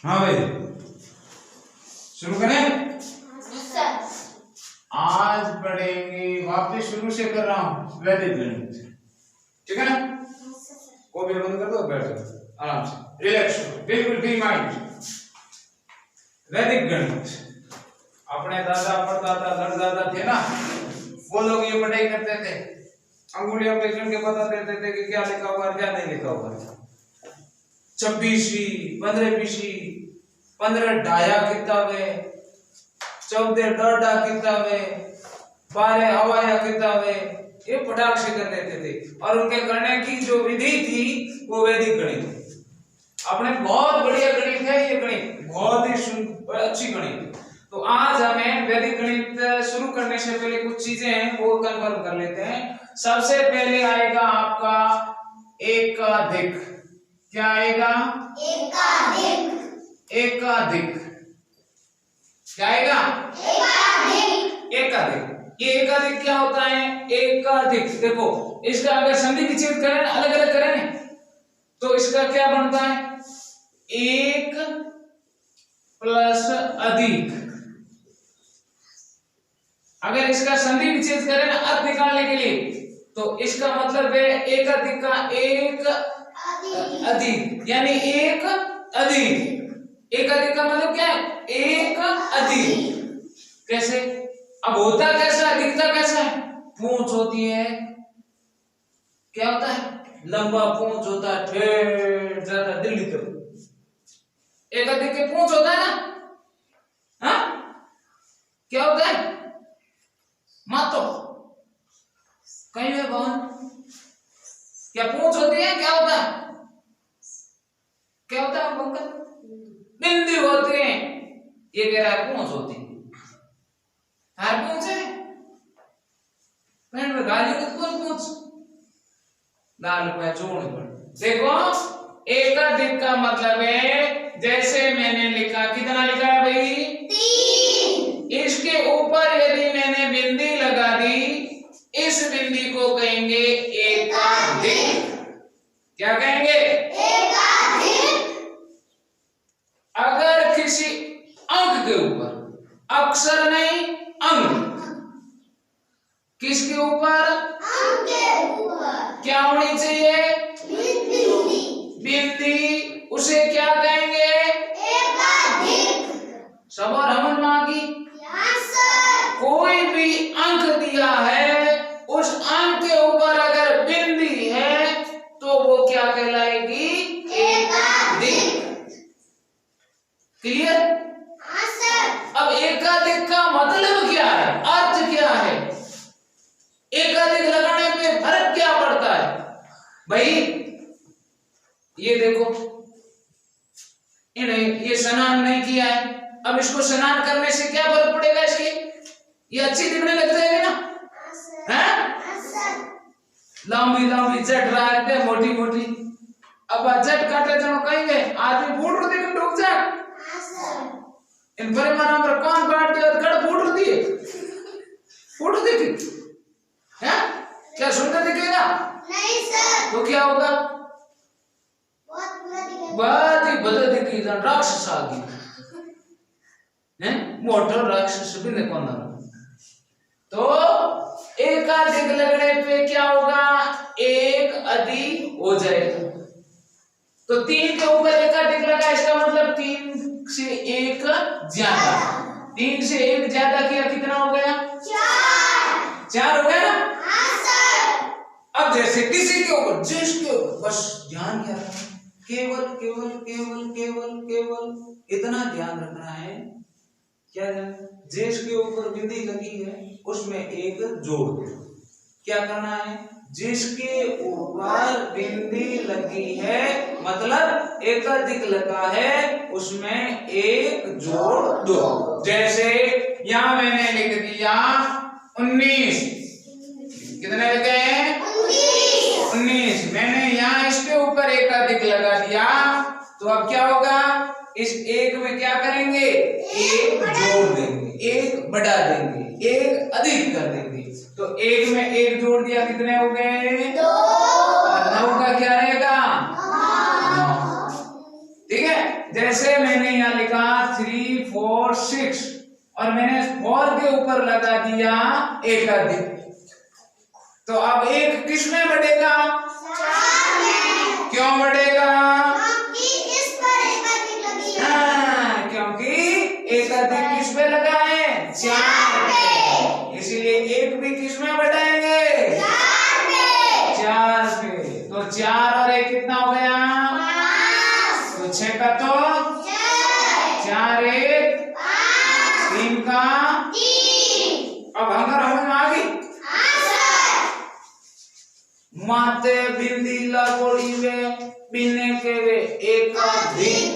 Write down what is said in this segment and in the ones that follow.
हाँ भाई शुरू करें। आज पढ़ेंगे, वापस शुरू से कर रहा हूँ, वैदिक गणित। ठीक है ना? कॉपी बंद कर दो, बैठ जाओ आराम से, रिलैक्स हो, बिल्कुल फ्री माइंड। वैदिक गणित अपने दादा परदादा दादा थे ना, वो लोग ये पढ़ाई करते थे, अंगुलियों पे गिन के बता देते थे कि क्या लिखा हुआ है क्या नहीं लिखा हुआ है। 26 15 पीसी 15 डाया किताबे 14 डोडा किताबे 12 अवाया किताबे, ये पटाख से कर देते थे। और उनके करने की जो विधि थी वो वैदिक गणित। अपने बहुत बढ़िया गणित है ये, गणित बहुत ही अच्छी गणित। तो आज हमें वैदिक गणित शुरू करने से पहले कुछ चीजें हैं वो कंफर्म कर लेते हैं। सबसे पहले आएगा आपका एकाधिक। क्या आएगा? एकाधिक। एकाधिक क्या आएगा? एकाधिक। एकाधिक। ये एकाधिक क्या होता है? एकाधिक देखो, इसका अगर संधि विच्छेद करें, अलग अलग करें, तो इसका क्या बनता है? एक प्लस अधिक। अगर इसका संधि विच्छेद करें ना अर्थ निकालने के लिए, तो इसका मतलब है एकाधिक का एक अधिक, यानी एक अधिक। एकाधिक का मतलब क्या है? एक अधिक। कैसे? अब होता कैसा है, दिखता कैसा है? पूंछ होती है, क्या होता है? लंबा पूंछ होता है, ठेठ ज्यादा दिल्ली तक। एकाधिक के पूंछ होता है ना, हाँ क्या होता है? मातो कहीं है कौन? क्या पूंछ होती है? क्या होता है? क्या होता है पंकज? बिंदी होती है। ये कह रहा है पूंछ होती है। हर पूंछ है पैंट में गाली को कौन पूंछ लाल पे जोड़ पर। देखो एकाधिक का मतलब है, जैसे मैंने लिखा, कितना लिखा है भाई? 3। इसके ऊपर यदि मैंने बिंदी लगा दी, इस बिंदी को कहेंगे एकाधिक। क्या कहेंगे? एकाधिक। अगर किसी अंक के ऊपर, अक्षर नहीं अंक, किसके ऊपर? अंक के ऊपर क्या होनी चाहिए? बिंदी। उसे क्या कहेंगे? एकाधिक। सब और हमन मांगी कोई भी अंक दिया है, उस अंक के ऊपर अगर बिंदी है तो वो क्या कहलाएगी? एकाधिक। क्लियर? अब एकाधिक का मतलब क्या है, अर्थ क्या है, एकाधिक लगाने पे फर्क क्या पड़ता है भाई? ये देखो, इन्हें ये स्नान नहीं किया है, अब इसको स्नान करने से क्या फर्क पड़ेगा? इसके ये अच्छी दिखने लग जाएगी ना, हैं? लंबी लंबी जट रहा मोटी मोटी, अब जट काटे जनो कहेंगे आदमी फूट देख डूब जा। इन परिमाणों पर कौन काट दिया? कड़ फूट दिए, फूट देखी है? क्या सुंदर दिखेगा? नहीं सर। तो क्या होगा? बहुत ही बदल दिखेगी, राक्षस आ गई हैं, मोटर राक्षस भी नहीं कौन। तो एकाधिक लगने पे क्या होगा? एक अधिक हो जाएगा। तो 3 के ऊपर एकाधिक लगा, इसका मतलब 3 से 1 ज्यादा। 3 से 1 ज्यादा किया, कितना हो गया? 4 हो गया ना? हाँ सर। अब जैसे किसी के ऊपर, जिसके ऊपर, बस ध्यान क्या रखना, केवल केवल केवल केवल केवल इतना ध्यान रखना है, क्या है? जिसके ऊपर बिंदी लगी है उसमें एक जोड़ दो। क्या करना है? जिसके ऊपर बिंदी लगी है मतलब एकाधिक लगा है, उसमें एक जोड़ दो। जैसे यहां मैंने लिख दिया 19, कितने लिखे हैं? 19। मैंने यहां इसके ऊपर एकाधिक लगा दिया, तो अब क्या होगा? इस एक में क्या करेंगे? एक जोड़ देंगे, एक बढ़ा देंगे, एक अधिक कर देंगे। तो एक में एक जोड़ दिया, कितने हो गए? 2। और 9 का क्या रहेगा? 9। ठीक है? जैसे जैसे मैंने यहाँ लिखा 3 4 6 और मैंने 4 के ऊपर लगा दिया एकाधिक, तो अब एक किस में बढ़ेगा? 4 में। क्यों बढ़ेगा? क्योंकि इस पर एकाधिक लगी है। हाँ, क्योंकि एकाधिक किस पे लगा है? 4 पे। इसीलिए एक भी किस में बढ़ाएंगे? 4 पे। 4 पे। तो 4 और 1 कितना हो गया? 5। तो 6 का तो 4 1 3 का 3। अब हंगर समझ में आ गई? माते बिंदी लगोड़ी वे बिने के वे एकाधिक,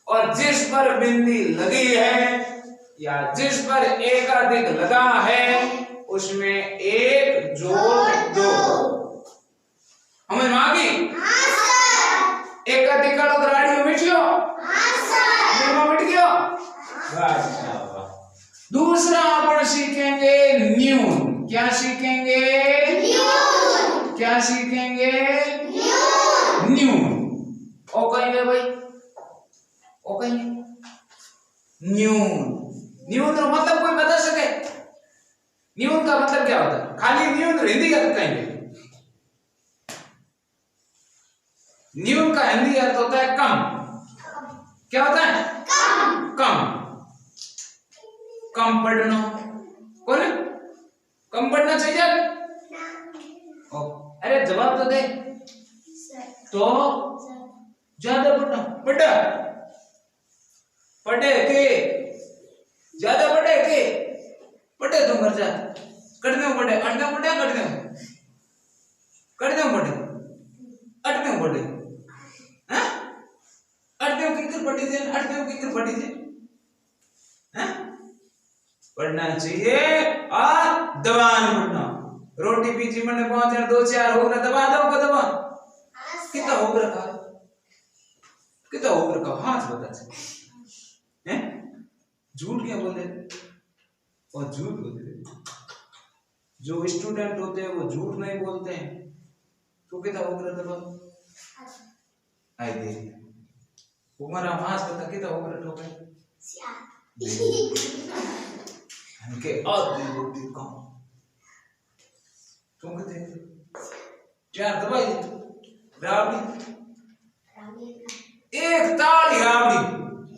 और जिस पर बिंदी लगी है या जिस पर एकाधिक लगा है उसमें एक जोड़ दो। समझ में आ गई? एकाधिक का तो राडियो मिट गयो, मिट गयो। दूसरा अपन सीखेंगे न्यून। क्या सीखेंगे? क्या सीखेंगे? न्यून। ओ कहेंगे भाई, ओ कहेंगे न्यून। न्यून का मतलब कोई बता सके? न्यून का मतलब क्या होता है? खाली न्यून हिंदी का कहेंगे। न्यून का हिंदी अर्थ होता है कम। क्या होता है? कम। कम पढ़ना। कौन? कम पढ़ना चाहिए? अरे जवाब तो दे। तो ज्यादा पढ़ना। पढ़ा पढ़े के ज्यादा पढ़े के पढ़े तो मर जा। कटने पढ़े अटने पढ़े कटने कटने पढ़े अटने पढ़े हैं? अटने की कर पढ़ी से अटने की कर पढ़ी से हैं? पढ़ना चाहिए और दबान पढ़ना। रोटी पीछे मैंने 5 या 2 4 हो गया दबा दो को दबा। कितना हो रखा? कितना हो रखा? हाथ बता से हैं? झूठ क्या बोले? और झूठ बोलते। जो स्टूडेंट होते हैं वो झूठ नहीं बोलते हैं। तो कितना हो रहा दबा? आई दे तुम्हारा हाथ बता कितना हो रहा ठोके? इनके और रोटी कम तुम कहते 4 दबाई रावड़ी एक ताली रावड़ी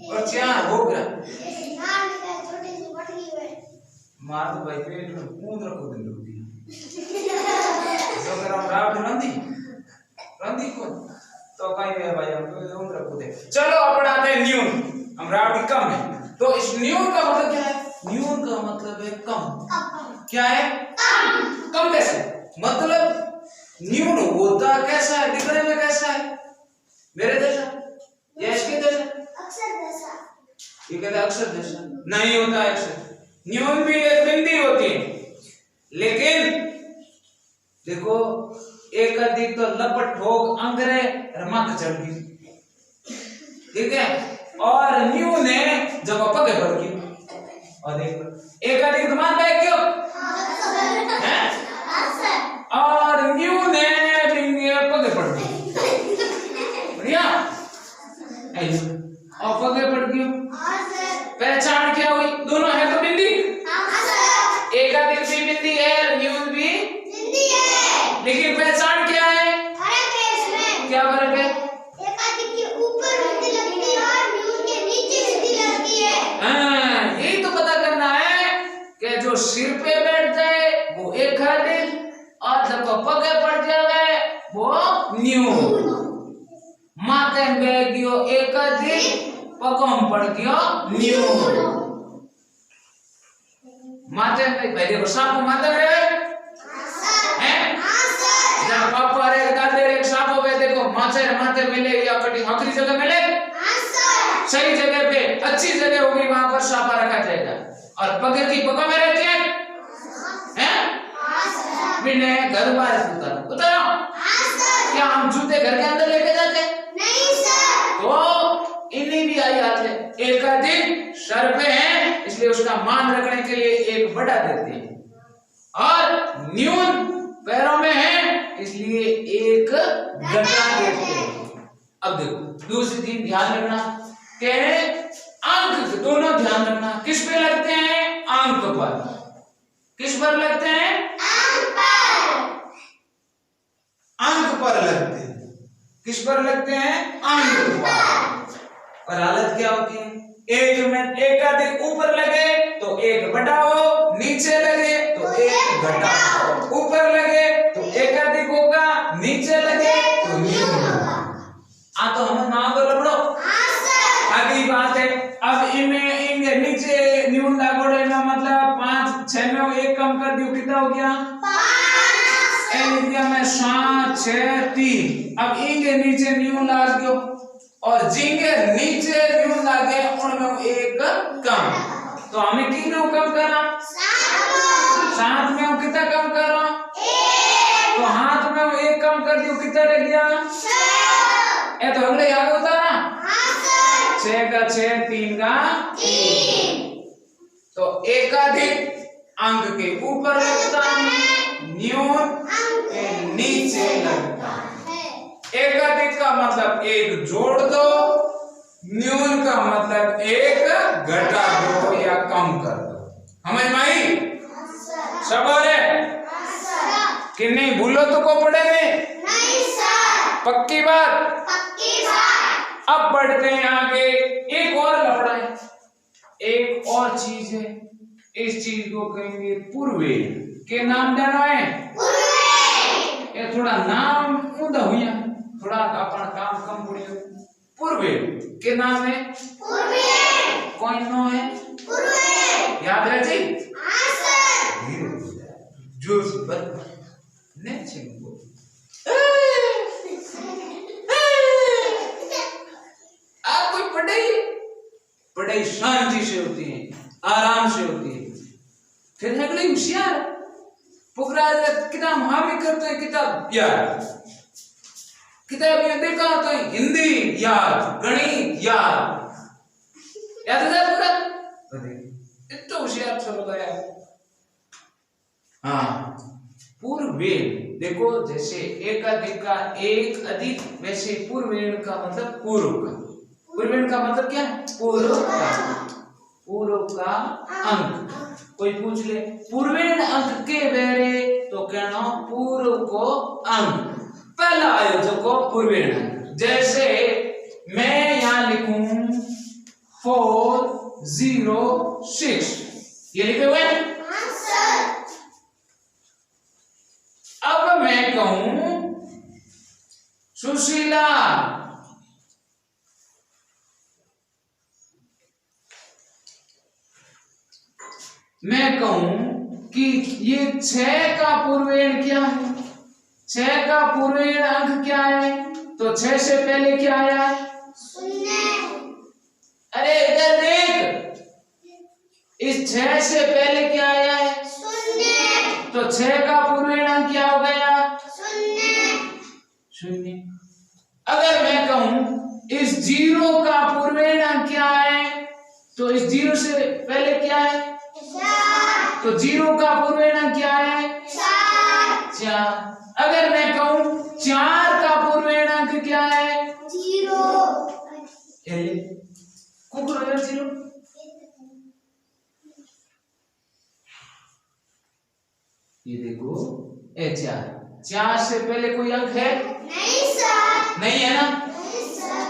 और 4 हो गया। छोटी सी पटकी है। मार तो भाई पेट में कूद रखो दिन रोटी। जो कर हम रावड़ी रंदी को तो कहीं है भाई हम तो उन रखो दे। चलो अपन आते हैं न्यून। हम रावड़ी कम है तो इस न्यून का मतलब क्या है? न्यून का मतलब है कम। क्या है? कम कैसे? मतलब न्यून होता कैसा है? दिखने में कैसा है? मेरे जैसा या इसके जैसा? अक्षर जैसा। ये कहते अक्षर जैसा नहीं होता है। अक्षर न्यून भी एक बिंदी होती है, लेकिन देखो एक अधिक तो लपट ठोक अंगरे रमक चढ़ गई, ठीक है। और न्यून है जब पगे बढ़ गई और एक अधिक मान बैठ क्यों है और न्यून है बिंदी पगे बढ़ गई बढ़िया और पगे बढ़ गई। पहचान क्या हुई? दोनों है तो बिंदी। एक अधिक भी बिंदी है न्यून भी बिंदी है, लेकिन पहचान क्या है? फर्क है इसमें। क्या फर्क है? एक अधिक के ऊपर बिंदी लगती है और न्यून के नीचे बिंदी लगती है। हाँ, यही तो पता करना है कि जो सिर पे बैठ जाए वो एक अधिक और जब पगे पड़ जाए वो न्यून। माथे में गयो एक अधिक पगम पड़ गयो न्यून। माथे में भाई देखो सांप माथे में रहे हैं जब पापा रे दादे रे सांप होवे देखो माथे मिले या कटी आखिरी जगह मिले सही जगह पे अच्छी जगह होगी वहां पर सांप रखा जाएगा। और पग की पग में रहती है हैं बिने घर बाहर उतारो क्या हम जूते घर के अंदर लेके जाते? नहीं सर। तो इन्हीं भी आई आते एक अधिक सर पे है इसलिए उसका मान रखने के लिए एक बड़ा देते हैं और न्यून पैरों में है इसलिए एक घटा देते हैं। अब देखो दूसरी चीज ध्यान रखना के अंक दोनों ध्यान रखना किस पे लगते हैं, अंक पर। किस पर लगते हैं, अंक पर लगते हैं। किस पर लगते हैं, अंक पर। और हालत क्या होती है, एक में एकाधिक ऊपर लगे तो एक बढ़ाओ, नीचे लगे तो एक घटाओ, ऊपर लगे तो एकाधिक होगा, नीचे लगे तो न्यून होगा। आ तो हम ना बोलो बड़ो अगली बात है। अब इनमें इनके नीचे न्यून लागोड़े ना मतलब 5 6 में एक कम कर दियो, कितना हो गया 5। एन दिया में 7 6 3। अब इनके नीचे न्यून लाग दियो और जिनके नीचे न्यून लागे उनमें एक कम। तो हमें कितने कम करा, 7 में हम कितना कम करा, 1। तो हाथ में हम एक कम कर दियो, कितना रह गया 6। ये तो अगले आगे होता ना, 6 का 6 3 का 3। तो एकाधिक अंक के ऊपर लगता है, न्यून के नीचे लगता है। एकाधिक का मतलब एक जोड़ दो, न्यून का मतलब एक घटा दो या कम कर दो। हमें माई सब है कि नहीं, भूलो तो को पड़े नहीं सर, पक्की बात। अब बढ़ते हैं आगे, एक और लफड़ा है, एक और चीज है। इस चीज को कहेंगे पूर्वेण। के नाम देना है पूर्वेण। ये थोड़ा नाम ऊंधा हुआ, थोड़ा अपन काम कम पड़ियो। पूर्वेण के नाम है पूर्वेण। कौन नो है पूर्वेण, याद रहे जी। हां सर, जो बत ने छिंगो आप कोई पढ़ाई शांति से होती है, आराम से होती है। फिर अगले होशियार पुकरा किताब हामी करते हैं, किताब याद, किताब ये देखा तो हिंदी याद, गणित याद, याद है पूरा। इतना होशियार चलो गया। हाँ, पूर्वेण देखो, जैसे एकाधिक का एक अधिक, वैसे पूर्वेण का मतलब पूर्व का। पूर्वेण का मतलब क्या है, पूर्व का, पूर्व का अंक। कोई पूछ ले पूर्वेण अंक के बेरे तो कहना पूर्व को अंक, पहला आयोजक को पूर्वेण अंक। जैसे मैं यहां लिखूं 406, ये लिखे हुए हैं। अब मैं कहूं सुशीला, मैं कहूं कि ये 6 का पूर्वेण क्या है, 6 का पूर्वेण अंक क्या है, तो 6 से पहले क्या आया, 0। अरे इधर देख, इस 6 से पहले क्या आया है, 0। तो 6 का पूर्वेण अंक क्या हो गया, 0। अगर मैं कहूं इस 0 का पूर्वेण अंक क्या है, तो इस 0 से पहले क्या है, 4। तो 0 का पूर्वेण अंक क्या है, 4। अगर मैं कहूं 4 का पूर्वेण अंक क्या है, 0। कुकुर यार 0। ये देखो, 4 से पहले कोई अंक है, नहीं सर, नहीं है ना, नहीं सर,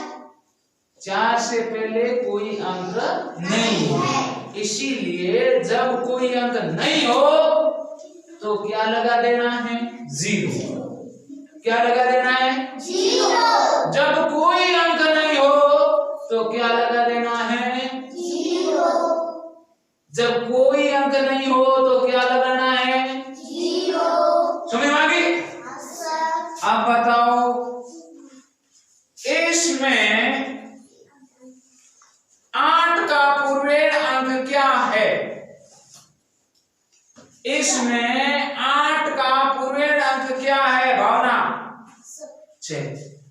4 से पहले कोई अंक नहीं है। इसीलिए जब कोई अंक नहीं हो तो क्या लगा देना है, 0। क्या लगा देना है, 0। जब कोई अंक नहीं हो तो क्या लगा देना है, 0। जब कोई अंक नहीं हो तो क्या लगाना है, 0। समझ में आ गई? आप बताओ, इसमें 8 का पूर्वेण अंक क्या है, इसमें 8 का पूर्वेण अंक क्या है भावना, 6।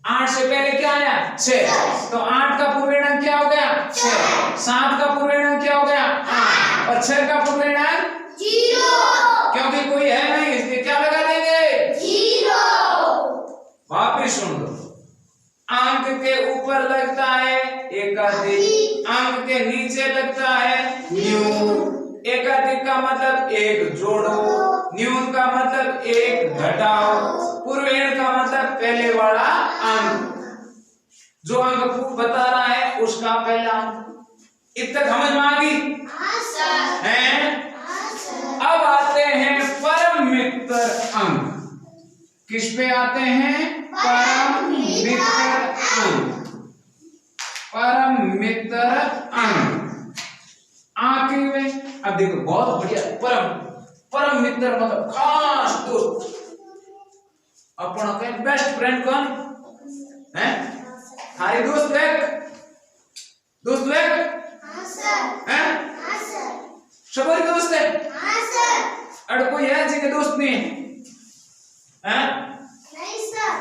8 से पहले क्या आया, 6। तो 8 का पूर्वेण अंक क्या हो गया, 6। 7 का पूर्वेण अंक क्या हो गया, 8। और 6 का पूर्वेण अंक 0, क्योंकि कोई है नहीं, इसलिए क्या लगा देंगे, 0। वापिस सुन लो, अंक के ऊपर लगता है एक एकाधिक अंक के नीचे लगता है न्यून। एकाधिक का मतलब एक जोड़ो, न्यून का मतलब एक घटाओ, पूर्वेण का मतलब पहले वाला अंक। जो अंक बता रहा है उसका पहला अंक। इतना समझ में आ गई? हाँ सर। हैं? हाँ सर। अब आते हैं परम मित्र अंक। किस पे आते हैं? परम मित्र अंक। परम मित्र अंक आखिरी में। अब देखो बहुत बढ़िया। परम मित्र मतलब खास दोस्त। अपना के बेस्ट फ्रेंड कौन है? हमारे दोस्त हाँ सर। हैं? हाँ सर। सबरी दोस्त है। हाँ सर। अड़ कोई है जिसके दोस्त नहीं है? नहीं सर।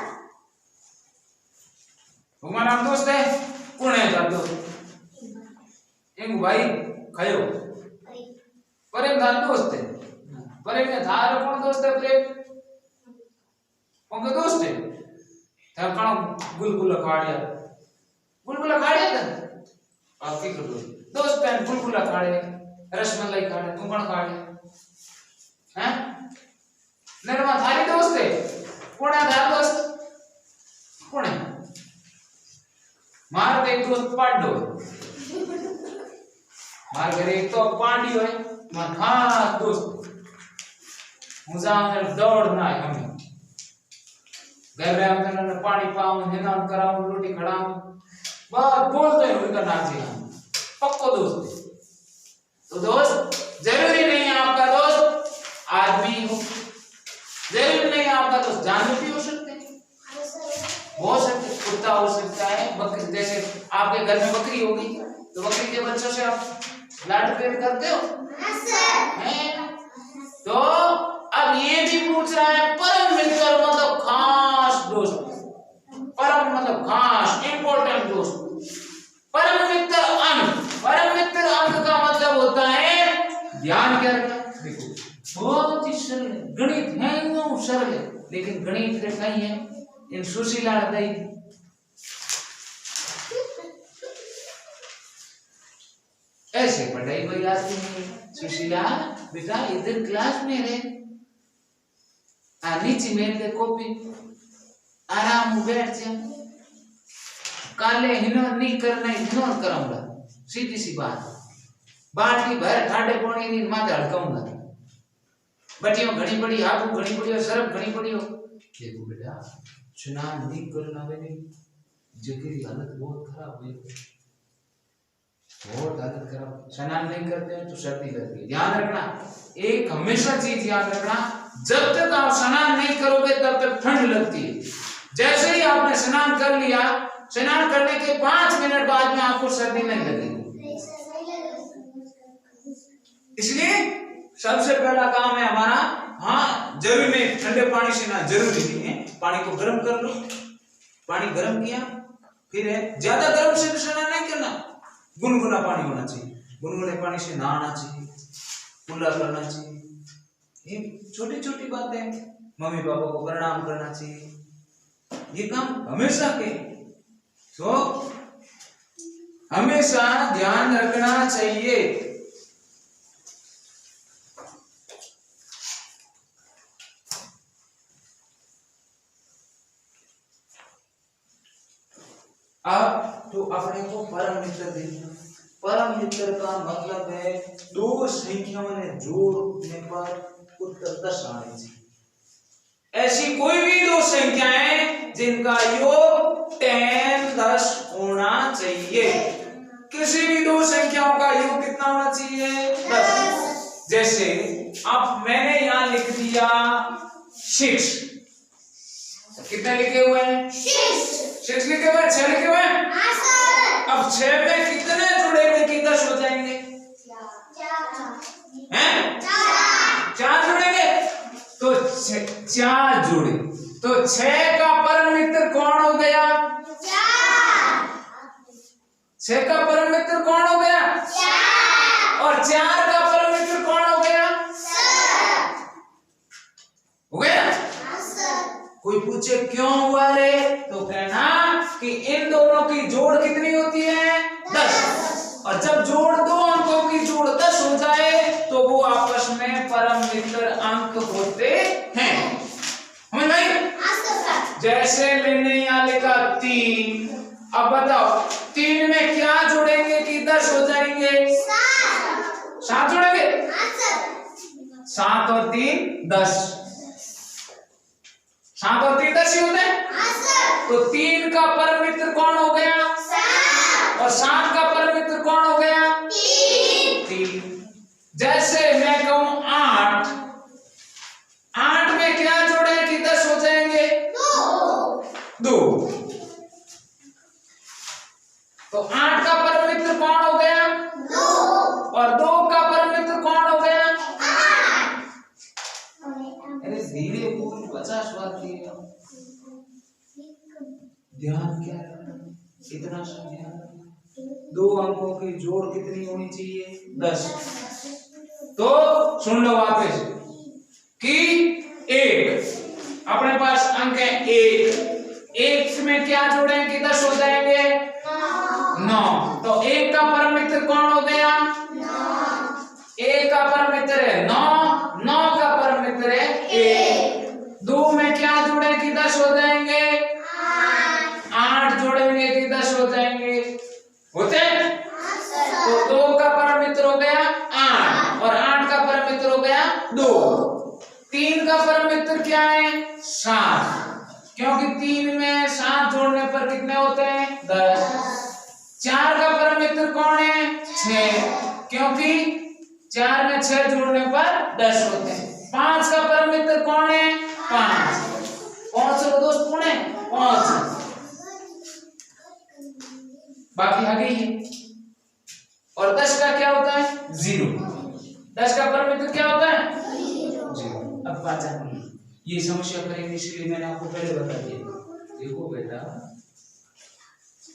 तुम्हारा दोस्त है? कौन है तार दोस्त? एक भाई खायो प्रेम थार दोस्त है। प्रेम ने थार कौन दोस्त है? प्रेम कौन दोस्त है? थार कौन गुलगुला खाड़िया था आपकी कर दो दोस्त है। गुलगुला खाड़े, रसमलाई खाड़े, तू कौन खाड़े हैं? निर्मा थारी दोस्त है। कौन है थार दोस्त? कौन है? मार एक दोस्त पांडो मार घरे एक तो पांडी है मार खास दोस्त। मुझे दौड़ना है हमें घर में हमने पानी पाऊं, हिनान कराऊं, रोटी खड़ाऊं, बहुत बोलते हैं उनका नाम जी। हम पक्को दोस्त है। तो दोस्त जरूरी नहीं है आपका दोस्त आदमी हो, जरूरी नहीं है आपका दोस्त जानवर भी हो सकते हैं। हो सकते कुत्ता हो सकता है, बकरी। जैसे आपके घर में बकरी होगी तो बकरी के बच्चों से आप लाड प्यार करते हो? हाँ सर। हैं? तो अब ये भी पूछ रहा है परम मित्र मतलब खास दोस्त। परम मतलब खास इंपॉर्टेंट दोस्त। परम मित्र अंक का मतलब होता है ध्यान क्या रखना। देखो बहुत ही सरल गणित है, वो सरल है लेकिन गणित नहीं है इन सुशीला दई। ऐसे पढ़ाई कोई आती नहीं। सुशीला बेटा इधर क्लास में रहे, नीचे मेरे कॉपी आराम बैठ जा। काले हिनोर नहीं करना, हिनोर करूंगा। सीधी सी बात। बाल्टी भर ठाडे पानी नहीं माथे हड़काऊंगा। बटियों घनी पड़ी, आगू घनी पड़ी और सरफ घनी पड़ी हो। देखो बेटा स्नान नहीं करना मैंने, जगह की हालत बहुत खराब हुई, बहुत हालत खराब। स्नान नहीं करते हैं तो सर्दी लगती है। ध्यान रखना, एक हमेशा चीज याद रखना, जब तक आप स्नान नहीं करोगे तब तक ठंड लगती है। जैसे ही आपने स्नान कर लिया, स्नान करने के 5 मिनट बाद में आपको सर्दी नहीं लगेगी। इसलिए सबसे पहला काम है हमारा, हाँ जरूरी नहीं ठंडे पानी से ना, जरूरी नहीं है। पानी को गर्म कर लो, पानी गर्म किया फिर है ज्यादा गर्म से स्नान नहीं करना, गुनगुना पानी होना चाहिए। गुनगुने पानी से नहाना चाहिए, कुल्ला करना चाहिए। ये छोटी छोटी बातें, मम्मी पापा को प्रणाम करना चाहिए, ये काम हमेशा के। तो हमेशा ध्यान रखना चाहिए। अब तो अपने को परम मित्र देखना। परम मित्र का मतलब है दो संख्याओं ने जोड़ने पर उत्तर 10 आने चाहिए। ऐसी कोई भी दो संख्याएं जिनका योग 10 होना चाहिए। किसी भी दो संख्याओं का योग कितना होना चाहिए? 10। जैसे अब मैंने यहां लिख दिया 6, कितने लिखे हुए हैं? 6 लिखे हुए हैं, 6 लिखे हुए हैं। हाँ सर। अब 6 में कितने जुड़ेंगे कि 10 हो जाएंगे? हैं? 4 जुड़ेंगे तो 4 जुड़े तो 6 का परम मित्र कौन हो गया? 6 का परम मित्र कौन हो गया? और 4 का परम मित्र कौन हो गया? हो गया? कोई पूछे क्यों हुआ रे, तो कहना कि इन दोनों की जोड़ कितनी होती है? और जब जोड़ दो अंकों की जोड़ 10 हो जाए तो वो आपस में परम मित्र अंक होते हैं। हमें नहीं? जैसे मैंने यहाँ लिखा 3, अब बताओ 3 में क्या जोड़ेंगे कि 10 हो जाएंगे? 7 जोड़ेंगे। 7 और 3 10, 7 और 3 10 ही होते हैं। तो 3 का परम मित्र कौन हो गया? और 7 का परम मित्र कौन हो गया? 3। जैसे मैं कहूं 8, 8 में क्या जोड़े कि 10 हो जाएंगे? 2। तो 8 का परम मित्र कौन हो गया? 2। और 2 का परम मित्र कौन हो गया? 8। अरे धीरे बोल, 50 बार किया। ध्यान क्या रखना, इतना सा ध्यान रखना। 2 अंकों की जोड़ कितनी होनी चाहिए? 10। तो सुन लो वापस कि 1 अपने पास अंक है 1 में क्या जोड़े कि 10 हो जाएंगे? 9। तो 1 का परम मित्र कौन हो गया? 1 का परम मित्र है 9, 9 का परम मित्र है 1। 2 में क्या जोड़े कि 10 हो जाएंगे? 8 जोड़ेंगे कि 10 हो जाएंगे? होते हैं। तो 2 का परम मित्र हो गया 8 और 8 का परम मित्र हो गया 2। 3 का परम मित्र क्या है? 7, क्योंकि 3 में 7 जोड़ने पर कितने होते हैं? 10। 4 का परम मित्र कौन है? 6, क्योंकि 4 में 6 जोड़ने पर 10 होते हैं। 5 का परम मित्र कौन है? 5। कौन सा दोस्त कौन है? 5। बाकी आ गई है। और 10 का क्या होता है? 0। 10 का परम मित्र क्या होता है? 0। अब बात जानिए, ये समस्या करेंगे इसलिए मैंने आपको पहले बता दिया। देखो बेटा,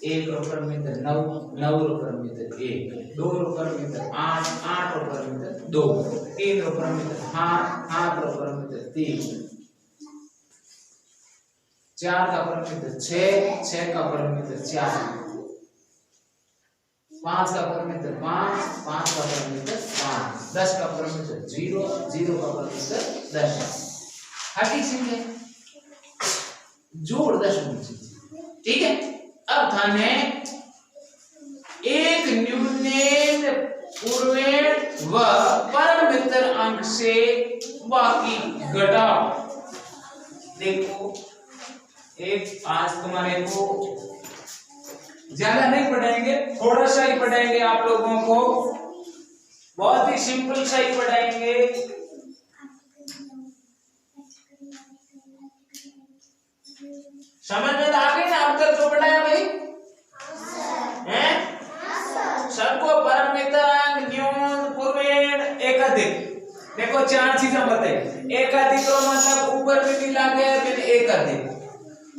1 रो परम मित्र 9, 9 रो परम मित्र 1, 2 रो परम मित्र 8, 8 रो परम मित्र 2, 3 रो परम मित्र 8, 8 रो परम मित्र 3, 4 का परम मित्र 6, 6 का परम मित्र 4, 5 का परम मित्र 5, 5 का परम मित्र 5, 10 का परम मित्र 0, 0 का परम मित्र 10। हटी सीखे जोड़ 10 होनी चाहिए, ठीक है। अब ध्यान है, एक न्यूनतम पूर्वेण व परम मित्र अंक से बाकी घटाओ। देखो, एक आज तुम्हारे को ज्यादा नहीं पढ़ाएंगे, थोड़ा सा ही पढ़ाएंगे आप लोगों को, बहुत ही सिंपल सा ही पढ़ाएंगे। समझ में आ गई ना अब तक जो पढ़ाया भाई? हैं? सबको परम मित्र अंक, न्यून, पूर्वेण, एकाधिक। देखो 4 चीजें बताई। एकाधिक रो मतलब ऊपर बिंदी लागे मैंने एकाधिक,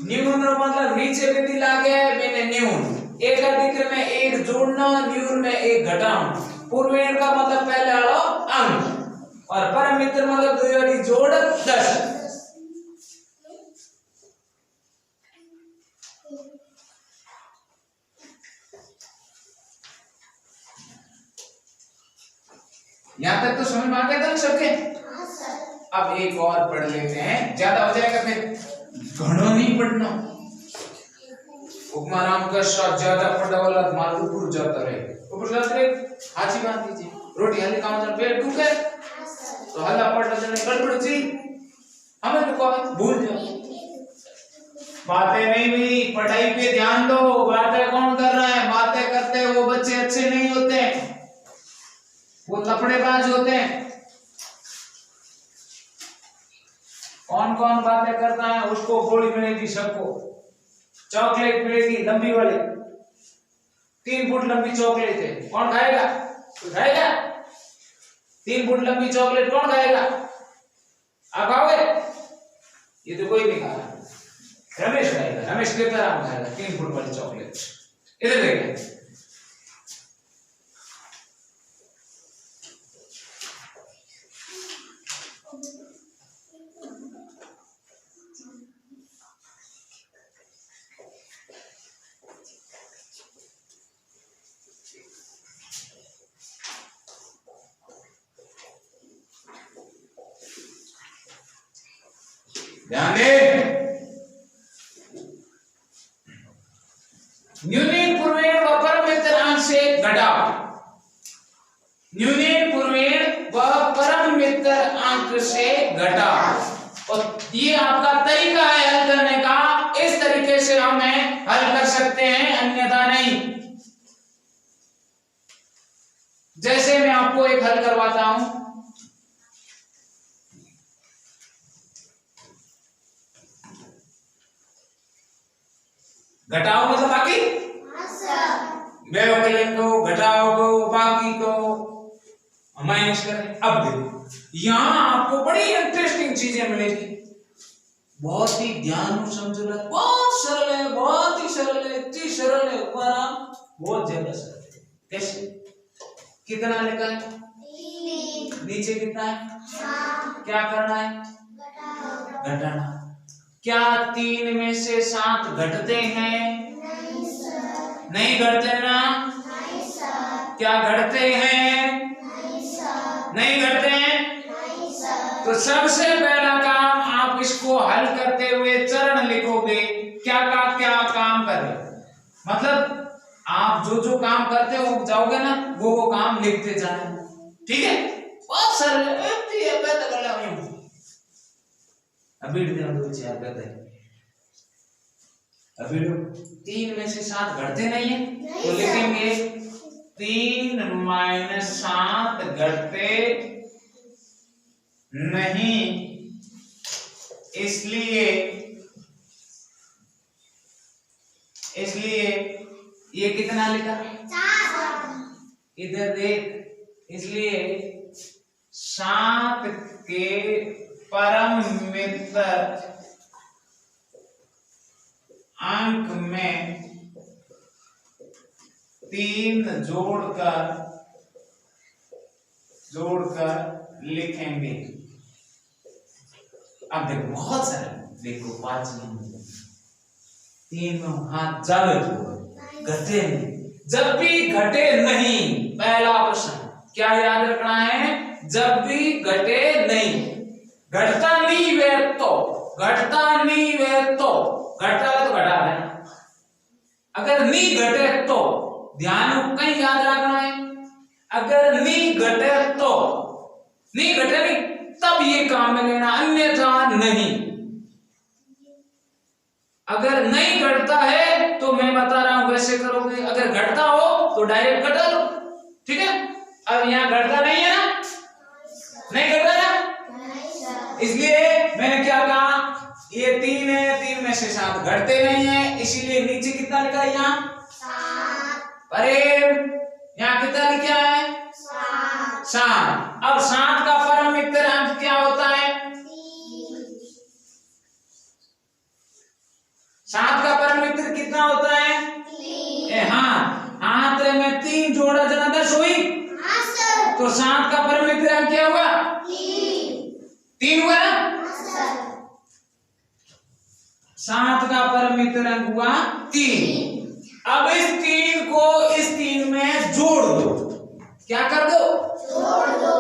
न्यून रो मतलब नीचे बिंदी लागे मैंने न्यून, एकाधिक में 1 जोड़ना, न्यून में 1 घटाना, पूर्वेण का मतलब पहले वाला अंक और परम मित्र मतलब दो वाली जोड़ 10। यहां तक तो समझ में आ गया था सबके? अब एक और पढ़ लेते हैं, ज्यादा हो जाएगा फिर घणो नहीं पढ़ना। उपमा राम का शब्द ज्यादा पढ़ा वाला मार ऊपर जाता रहे, ऊपर जाते रहे। हाथी बांध दीजिए, रोटी हल्दी काम जन पेट दुखे तो हल्ला पढ़ना जने गड़बड़ जी हमें तो कहो भूल जाओ। बातें नहीं हुई, पढ़ाई पे ध्यान दो। बातें कौन कर रहा है? बातें करते हैं वो बच्चे अच्छे नहीं होते, वो लफड़ेबाज होते हैं। कौन कौन बातें करता है उसको गोली मिलेगी, सबको चॉकलेट मिलेगी लंबी वाली, 3 फुट लंबी चॉकलेट है। कौन खाएगा? खाएगा 3 फुट लंबी चॉकलेट? कौन खाएगा? आप खाओगे? ये तो कोई नहीं खाएगा। रमेश खाएगा, रमेश कीर्तराम खाएगा 3 फुट वाली चॉकलेट। इधर देखिए, ध्यान दे। न्यूनीन पूर्वेण व परम मित्र अंक से घटाओ। न्यूनीन पूर्वेण व परम मित्र अंक से घटाओ। और ये आपका तरीका है हल करने का। इस तरीके से हम हल कर सकते हैं, अन्यथा नहीं। जैसे मैं आपको एक हल करवाता हूं। घटाओ मतलब बाकी, व्यवकलन को, घटाओ को, बाकी को माइनस करें। अब देखो यहां आपको बड़ी इंटरेस्टिंग चीजें मिलेगी। बहुत ही ध्यान से समझो, बहुत सरल है, बहुत ही सरल है, इतनी सरल है हमारा, बहुत ज्यादा सरल है। कैसे? कितना लिखा है? नीचे कितना है? क्या करना है? घटाना। क्या 3 में से 7 घटते हैं? नहीं घटते ना? क्या घटते हैं? नहीं घटते हैं। तो सबसे पहला काम आप इसको हल करते हुए चरण लिखोगे। क्या क्या काम कर रहे, मतलब आप जो जो काम करते हो वो जाओगे ना, वो काम लिखते जाना। ठीक है, बहुत सरल है। अभी अभी 3 में से 7 घटते नहीं है, तो लिखेंगे 3 - 7 घटते नहीं, इसलिए ये कितना लिखा? इधर देख, इसलिए 7 के परम मित्र अंक में 3 जोड़कर लिखेंगे। अब देखो बहुत सारे, देखो 5 नंबर 3 में हाथ जावे तो घटे नहीं। जब भी घटे नहीं, पहला प्रश्न क्या याद रखना है? जब भी घटे नहीं, घटता नहीं वे तो, घटता नहीं वे तो, घटता है तो घटा देना। अगर नहीं घटे तो ध्यान कहीं याद रखना है। अगर नहीं घटे तो, नहीं घटे नहीं तब ये काम में लेना, अन्यथा नहीं। अगर नहीं घटता है तो मैं बता रहा हूं वैसे करोगे, अगर घटता हो तो डायरेक्ट घटा लो। ठीक है, अब यहां घटता नहीं है ना, नहीं घटता ना, इसलिए मैंने क्या कहा, ये 3 है, 3 में से 7 घटते नहीं है, इसीलिए नीचे कितना लिखा है? यहाँ 7। अरे यहाँ कितना लिखा है? 7। अब 7 का परम मित्र अंक क्या होता है? 7 का परम मित्र कितना होता है? 3। हाँ, हाथ में 3 जोड़ा जना 10 हुई, तो 7 का परम मित्र अंक क्या हुआ? 3 हुआ ना? 7 का परम मित्र अंक हुआ 3। अब इस 3 को इस 3 में जोड़ दो। क्या कर दो? जोड़ दो।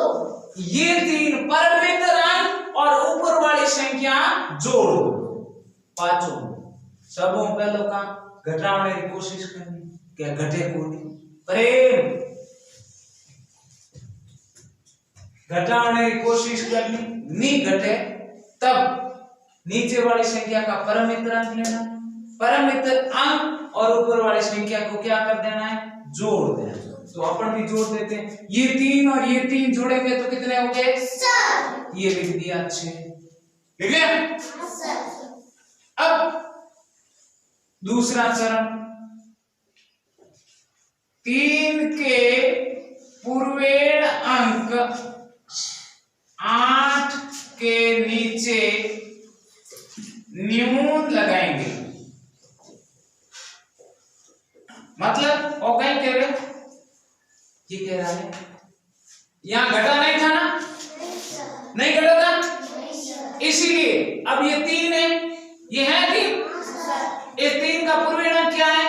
ये 3 परम मित्र अंक और ऊपर वाली संख्या जोड़ दो। पांचों सबों पहले का घटाने की कोशिश करनी, क्या घटे को नहीं, प्रेम घटाने की कोशिश करनी, नहीं घटे तब नीचे वाली संख्या का परम मित्र अंक लेना, परम मित्र अंक और ऊपर वाली संख्या को क्या कर देना है? जोड़ देना। तो अपन भी जोड़ देते हैं, ये 3 और ये 3 जोड़ेंगे तो कितने हो गए? 7। ये लिख दिया अच्छे, ठीक है। अब दूसरा चरण, 3 के पूर्वेण अंक 8 के नीचे न्यून लगाएंगे। मतलब और कहीं कह रहे, ये कह रहा है यहां घटा नहीं था ना, नहीं घटा था, इसीलिए अब ये 3 है, ये है 3, इस 3 का पूर्वेण अंक क्या है?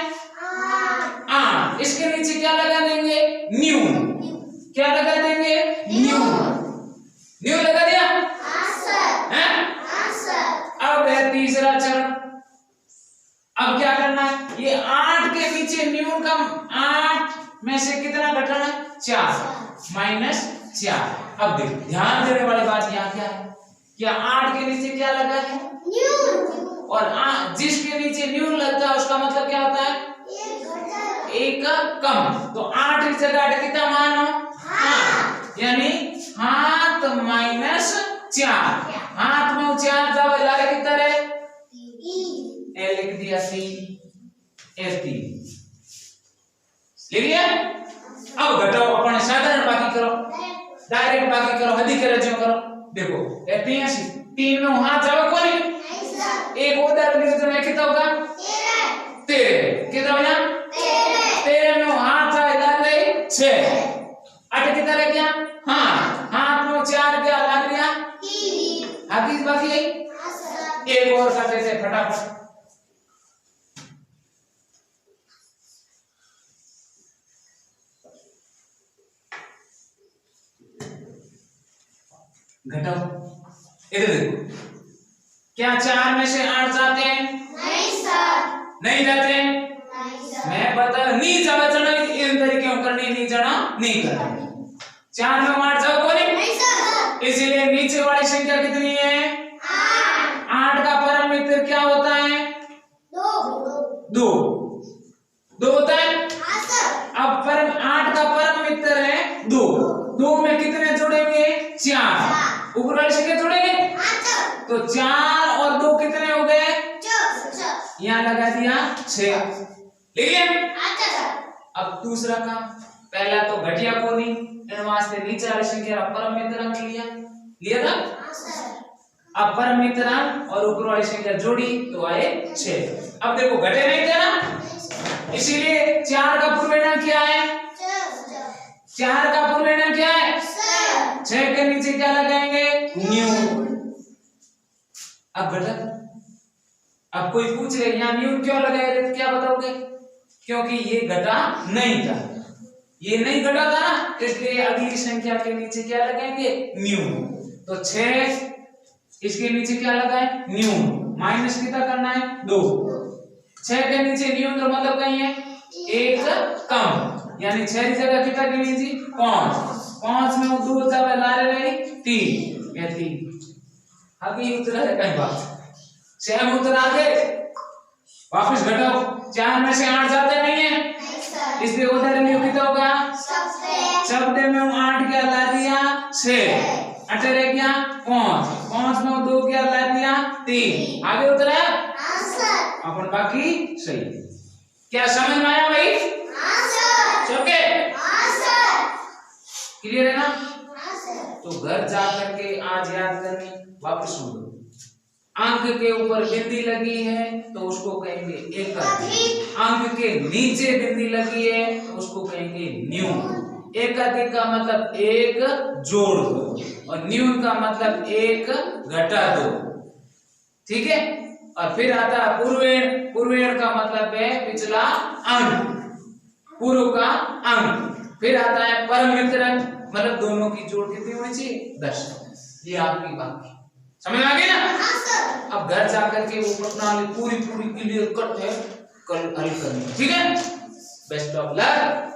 8। इसके नीचे क्या लगा देंगे? न्यून। क्या लगा देंगे? न्यून। न्यून लगा दिया? अब में से कितना घटाना है? 4 माइनस 4। अब देख ध्यान देने वाली बात यहाँ क्या है, क्या 8 के नीचे क्या लगा है? और जिसके नीचे न्यून लगता है उसका मतलब क्या होता है? एक कम। तो 8 की जगह कितना मान हो? हाँ, यानी हाथ माइनस 4। हाथ में 4 जब लाए कितना रहे? ए लिख दिया 3 लिख लिया। अब घटाओ अपने साधारण बाकी करो, डायरेक्ट बाकी करो, हदी करे जो करो। देखो 83 3 में हाथ जावे कोनी, एक उधर लिख दो, कितना होगा? 13 कितना बना? 13 में हाथ जाए लग गई 6 8 कितना रह गया? हाँ, हाथ में 4 क्या लग गया? आगे बाकी है एक और करते थे फटाफट। घटाओ, इधर देखो, क्या 4 में से 8 जाते हैं? नहीं सर, नहीं जाते हैं। मैं बता नहीं जावा चना इन तरीके करनी नहीं जाना नहीं करना। 4 में 8 जाओ कोनी? नहीं सर। इसलिए नीचे वाली संख्या कितनी है? 8 का परम मित्र क्या होता है? 2 होता है। हाँ सर। अब परम 8 का परम मित्र है 2 में कितने जुड़ेंगे? 4। ऊपर वाली संख्या जुड़ेंगे? तो 4 और 2 कितने हो गए? 6। यहाँ लगा दिया 6 लिख लिया। अब दूसरा काम, पहला तो घटिया कोनी इन वास्ते नीचे वाली संख्या परम मित्रांक लिया था। अब परम मित्रांक और ऊपर वाली संख्या जोड़ी तो आए 6। अब देखो घटे नहीं थे ना, इसीलिए 4 का पूर्णांक क्या है? 4 का पूर्णांक क्या है? 6 के नीचे क्या लगाएंगे? न्यू। अब घटक, अब कोई पूछ रहे यहाँ न्यू क्यों लगाए थे, क्या बताओगे? क्योंकि ये घटा नहीं था, ये नहीं घटा था ना, इसलिए अगली संख्या के नीचे क्या लगाएंगे? न्यू। तो 6 इसके नीचे क्या लगाए? न्यू। माइनस कितना करना है? 2। 6 के नीचे न्यू तो मतलब कहीं है एक कम, यानी 6 की जगह कितना गिनी जी? 5 में 2 जब ला रहे 3 या 3 अभी उतरा है कहीं बात 6 में उतरा आगे वापस घटाओ। 4 में से 8 जाते नहीं है, इसलिए उधर न्यू कितना होगा? शब्द में 8 क्या ला दिया? 6 8 रह गया 5 में 2 क्या ला दिया? 3 आगे उतरा अपन बाकी सही। क्या समझ में आया भाई? ओके क्लियर है ना? तो घर जा करके आज याद करनी, वापस सुन लो। अंक के ऊपर बिंदी लगी है तो उसको कहेंगे एकाधिक, अंक के नीचे बिंदी लगी है तो उसको कहेंगे न्यून। एकाधिक का मतलब एक जोड़ दो और न्यून का मतलब एक घटा दो, ठीक है। और फिर आता है पूर्वेण, पूर्वेण का मतलब है पिछला अंक, पूर्व का अंक। फिर आता है परम मित्र, मतलब दोनों की जोड़ कितनी होनी चाहिए? 10। ये आपकी बात समझ में आ गई ना? हाँ सर। अब घर जाकर के वो प्रश्नावली पूरी क्लियर कट है, कल हल करनी, ठीक है। Best of luck.